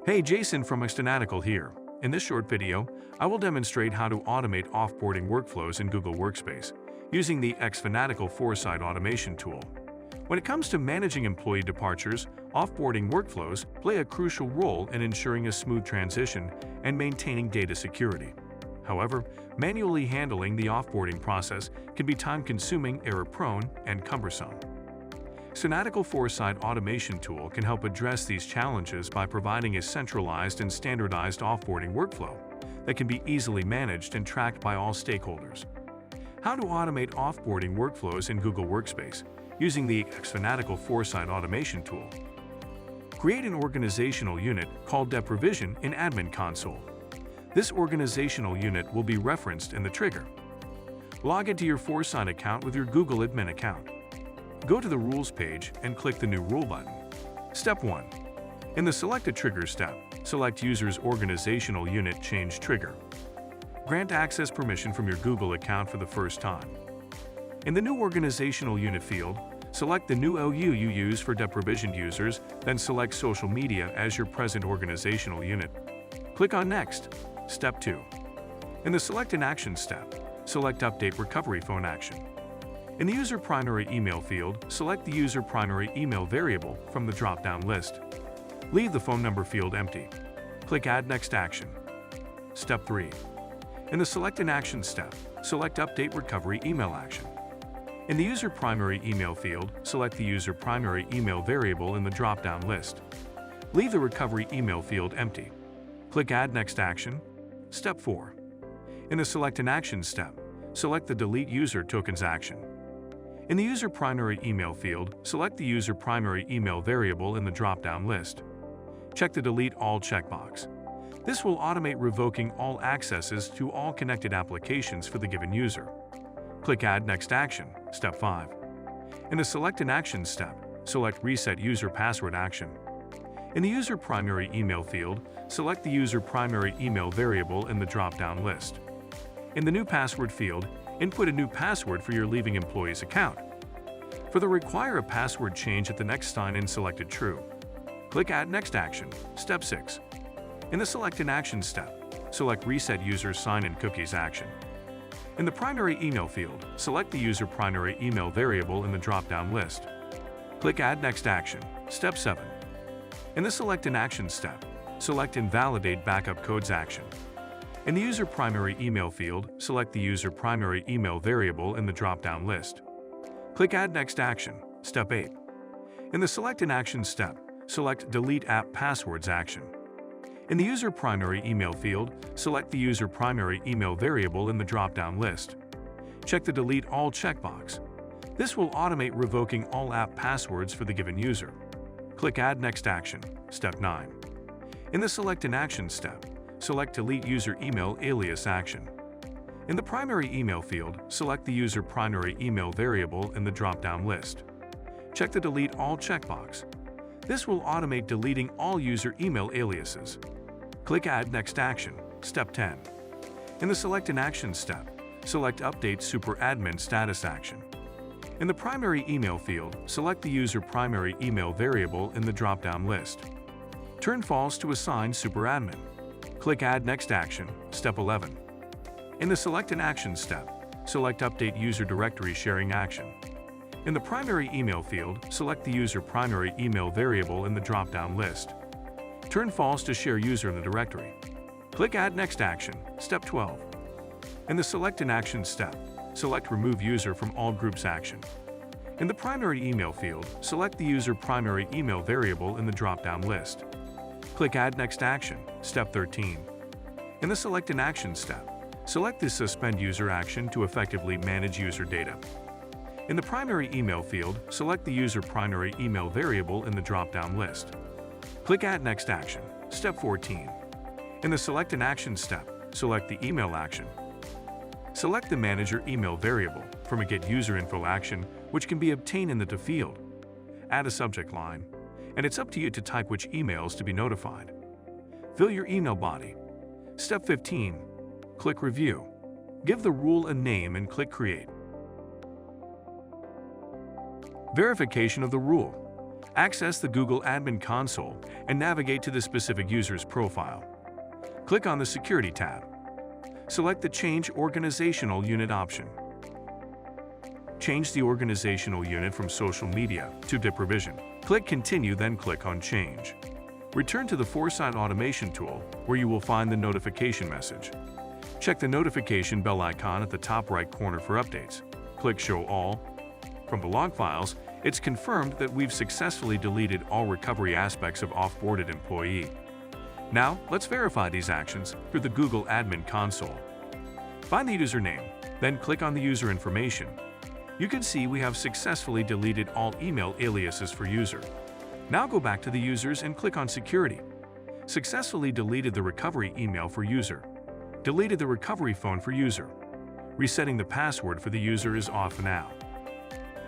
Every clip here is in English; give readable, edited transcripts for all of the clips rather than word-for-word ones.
Hey, Jason from xFanatical here. In this short video, I will demonstrate how to automate offboarding workflows in Google Workspace using the xFanatical Foresight automation tool. When it comes to managing employee departures, offboarding workflows play a crucial role in ensuring a smooth transition and maintaining data security. However, manually handling the offboarding process can be time-consuming, error-prone, and cumbersome. xFanatical Foresight automation tool can help address these challenges by providing a centralized and standardized offboarding workflow that can be easily managed and tracked by all stakeholders. How to automate offboarding workflows in Google Workspace using the xFanatical Foresight automation tool. Create an organizational unit called Deprovision in Admin Console. This organizational unit will be referenced in the trigger. Log into your Foresight account with your Google admin account. Go to the Rules page and click the New Rule button. Step 1. In the Select a Trigger step, select User's Organizational Unit Change Trigger. Grant access permission from your Google account for the first time. In the New Organizational Unit field, select the new OU you use for deprovisioned users, then select Social Media as your present organizational unit. Click on Next. Step 2. In the Select an Action step, select Update Recovery Phone Action. In the User Primary Email field, select the User Primary Email variable from the drop-down list. Leave the phone number field empty. Click Add Next Action. Step 3. In the Select an Action step, select Update Recovery Email Action. In the User Primary Email field, select the User Primary Email variable in the drop-down list. Leave the Recovery Email field empty. Click Add Next Action. Step 4. In the Select an Action step, select the Delete User Tokens action. In the User Primary Email field, select the User Primary Email variable in the drop-down list. Check the Delete All checkbox. This will automate revoking all accesses to all connected applications for the given user. Click Add Next Action. Step 5. In the Select an Action step, select Reset User Password action. In the User Primary Email field, select the User Primary Email variable in the drop-down list. In the New Password field, input a new password for your leaving employee's account. For the Require a Password change at the next sign-in selected True. Click Add Next Action. Step 6. In the Select an Action step, select Reset User Sign-in Cookies action. In the Primary Email field, select the User Primary Email variable in the drop-down list. Click Add Next Action. Step 7. In the Select an Action step, select Invalidate Backup Codes action. In the User Primary Email field, select the User Primary Email variable in the drop-down list. Click Add Next Action. Step 8. In the Select an Action step, select Delete App Passwords action. In the User Primary Email field, select the User Primary Email variable in the drop-down list. Check the Delete All checkbox. This will automate revoking all app passwords for the given user. Click Add Next Action. Step 9. In the Select an Action step, select Delete User Email Alias action. In the Primary Email field, select the User Primary Email variable in the drop-down list. Check the Delete All checkbox. This will automate deleting all user email aliases. Click Add Next Action. Step 10. In the Select an Action step, select Update Super Admin Status action. In the Primary Email field, select the User Primary Email variable in the drop-down list. Turn False to assign Super Admin. Click Add Next Action. Step 11. In the Select an Action step, select Update User Directory Sharing action. In the Primary Email field, select the User Primary Email variable in the drop-down list. Turn False to share user in the directory. Click Add Next Action. Step 12. In the Select an Action step, select Remove User from All Groups action. In the Primary Email field, select the User Primary Email variable in the drop-down list. Click Add Next Action. Step 13. In the Select an Action step, select the Suspend User action to effectively manage user data. In the Primary Email field, select the User Primary Email variable in the drop-down list. Click Add Next Action. Step 14. In the Select an Action step, select the Email action. Select the Manager Email variable from a Get User Info action, which can be obtained in the To field. Add a subject line, and it's up to you to type which emails to be notified. Fill your email body. Step 15. Click Review. Give the rule a name and click Create. Verification of the rule. Access the Google Admin Console and navigate to the specific user's profile. Click on the Security tab. Select the Change Organizational Unit option. Change the organizational unit from social media to DipRevision. Click Continue, then click on Change. Return to the Foresight automation tool, where you will find the notification message. Check the notification bell icon at the top right corner for updates. Click Show All. From the log files, it's confirmed that we've successfully deleted all recovery aspects of offboarded employee. Now, let's verify these actions through the Google Admin Console. Find the username, then click on the user information. You can see we have successfully deleted all email aliases for user. Now go back to the users and click on Security. Successfully deleted the recovery email for user. Deleted the recovery phone for user. Resetting the password for the user is off now.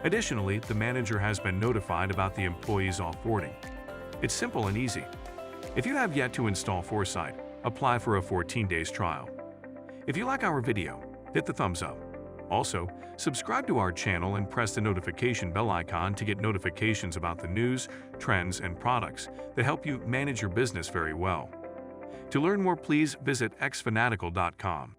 Additionally, the manager has been notified about the employee's offboarding. It's simple and easy. If you have yet to install Foresight, apply for a 14 days trial. If you like our video, hit the thumbs up. Also, subscribe to our channel and press the notification bell icon to get notifications about the news, trends, and products that help you manage your business very well. To learn more, please visit xFanatical.com.